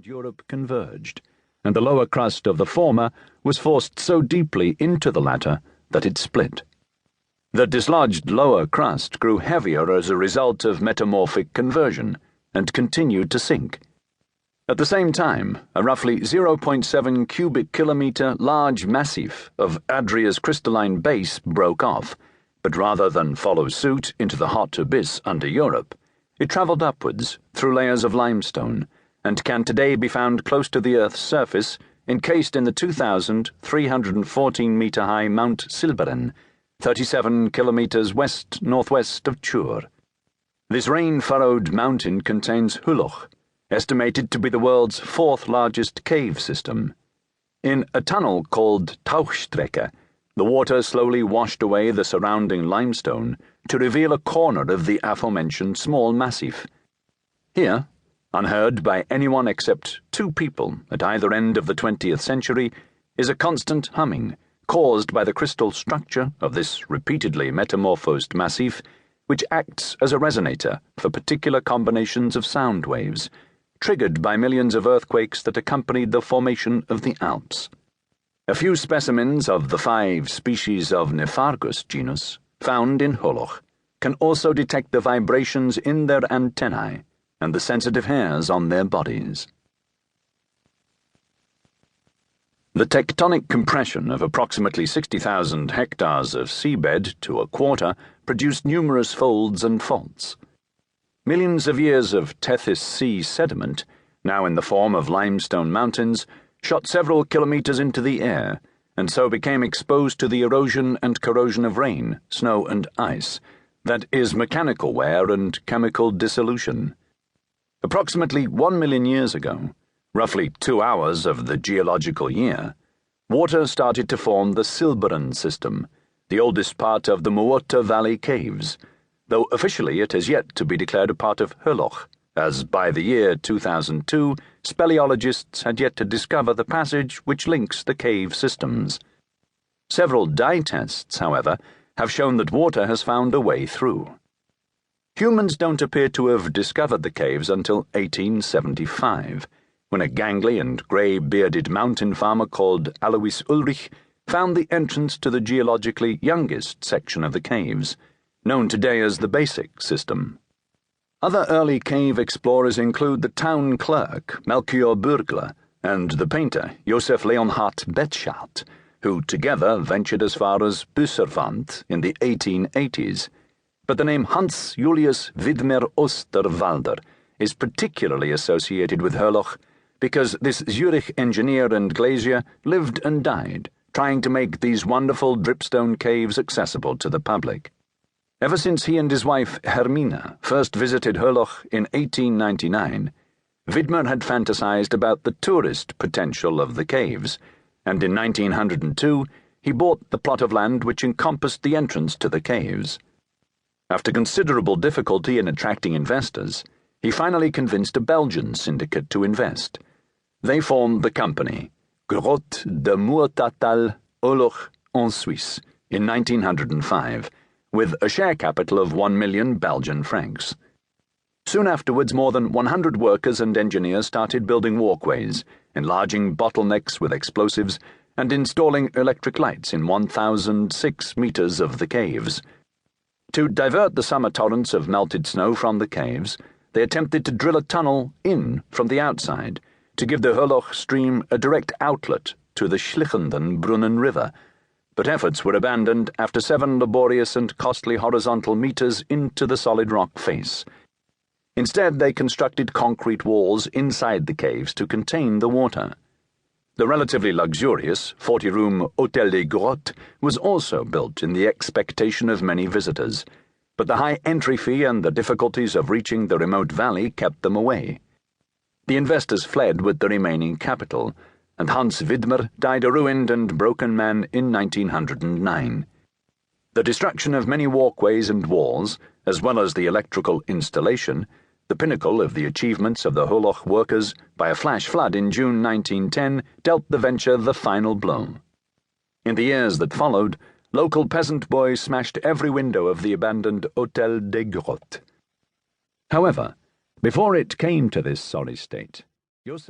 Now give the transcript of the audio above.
and Europe converged, and the lower crust of the former was forced so deeply into the latter that it split. The dislodged lower crust grew heavier as a result of metamorphic conversion and continued to sink. At the same time, a roughly 0.7 cubic kilometer large massif of Adria's crystalline base broke off, but rather than follow suit into the hot abyss under Europe, it travelled upwards through layers of limestone and can today be found close to the Earth's surface, encased in the 2,314-metre-high Mount Silberen, 37 kilometres west-northwest of Chur. This rain-furrowed mountain contains Hulloch, estimated to be the world's fourth-largest cave system. In a tunnel called Tauchstrecke, the water slowly washed away the surrounding limestone to reveal a corner of the aforementioned small massif. Here, unheard by anyone except two people at either end of the 20th century, is a constant humming caused by the crystal structure of this repeatedly metamorphosed massif, which acts as a resonator for particular combinations of sound waves, triggered by millions of earthquakes that accompanied the formation of the Alps. A few specimens of the 5 species of Nephargus genus found in Hulloch can also detect the vibrations in their antennae and the sensitive hairs on their bodies. The tectonic compression of approximately 60,000 hectares of seabed to a quarter produced numerous folds and faults. Millions of years of Tethys Sea sediment, now in the form of limestone mountains, shot several kilometers into the air, and so became exposed to the erosion and corrosion of rain, snow, and ice, that is mechanical wear and chemical dissolution. Approximately 1 million years ago, roughly 2 hours of the geological year, water started to form the Silberen system, the oldest part of the Muotta Valley caves, though officially it has yet to be declared a part of Hulloch, as by the year 2002, speleologists had yet to discover the passage which links the cave systems. Several dye tests, however, have shown that water has found a way through. Humans don't appear to have discovered the caves until 1875, when a gangly and grey-bearded mountain farmer called Alois Ulrich found the entrance to the geologically youngest section of the caves, known today as the Basic System. Other early cave explorers include the town clerk, Melchior Burgler, and the painter, Josef Leonhard Betschart, who together ventured as far as Büsserwand in the 1880s. But the name Hans Julius Widmer Osterwalder is particularly associated with Hulloch because this Zurich engineer and glazier lived and died trying to make these wonderful dripstone caves accessible to the public. Ever since he and his wife Hermina first visited Hulloch in 1899, Widmer had fantasized about the tourist potential of the caves, and in 1902 he bought the plot of land which encompassed the entrance to the caves. After considerable difficulty in attracting investors, he finally convinced a Belgian syndicate to invest. They formed the company Grotte de Muotatal Hulloch en Suisse in 1905, with a share capital of 1 million Belgian francs. Soon afterwards, more than 100 workers and engineers started building walkways, enlarging bottlenecks with explosives, and installing electric lights in 1,006 meters of the caves. To divert the summer torrents of melted snow from the caves, they attempted to drill a tunnel in from the outside to give the Hulloch stream a direct outlet to the Schlichenden Brunnen River, but efforts were abandoned after 7 laborious and costly horizontal meters into the solid rock face. Instead, they constructed concrete walls inside the caves to contain the water. The relatively luxurious 40-room Hôtel des Grottes was also built in the expectation of many visitors, but the high entry fee and the difficulties of reaching the remote valley kept them away. The investors fled with the remaining capital, and Hans Widmer died a ruined and broken man in 1909. The destruction of many walkways and walls, as well as the electrical installation, the pinnacle of the achievements of the Hulloch workers, by a flash flood in June 1910, dealt the venture the final blow. In the years that followed, local peasant boys smashed every window of the abandoned Hôtel des Grottes. However, before it came to this sorry state, Josef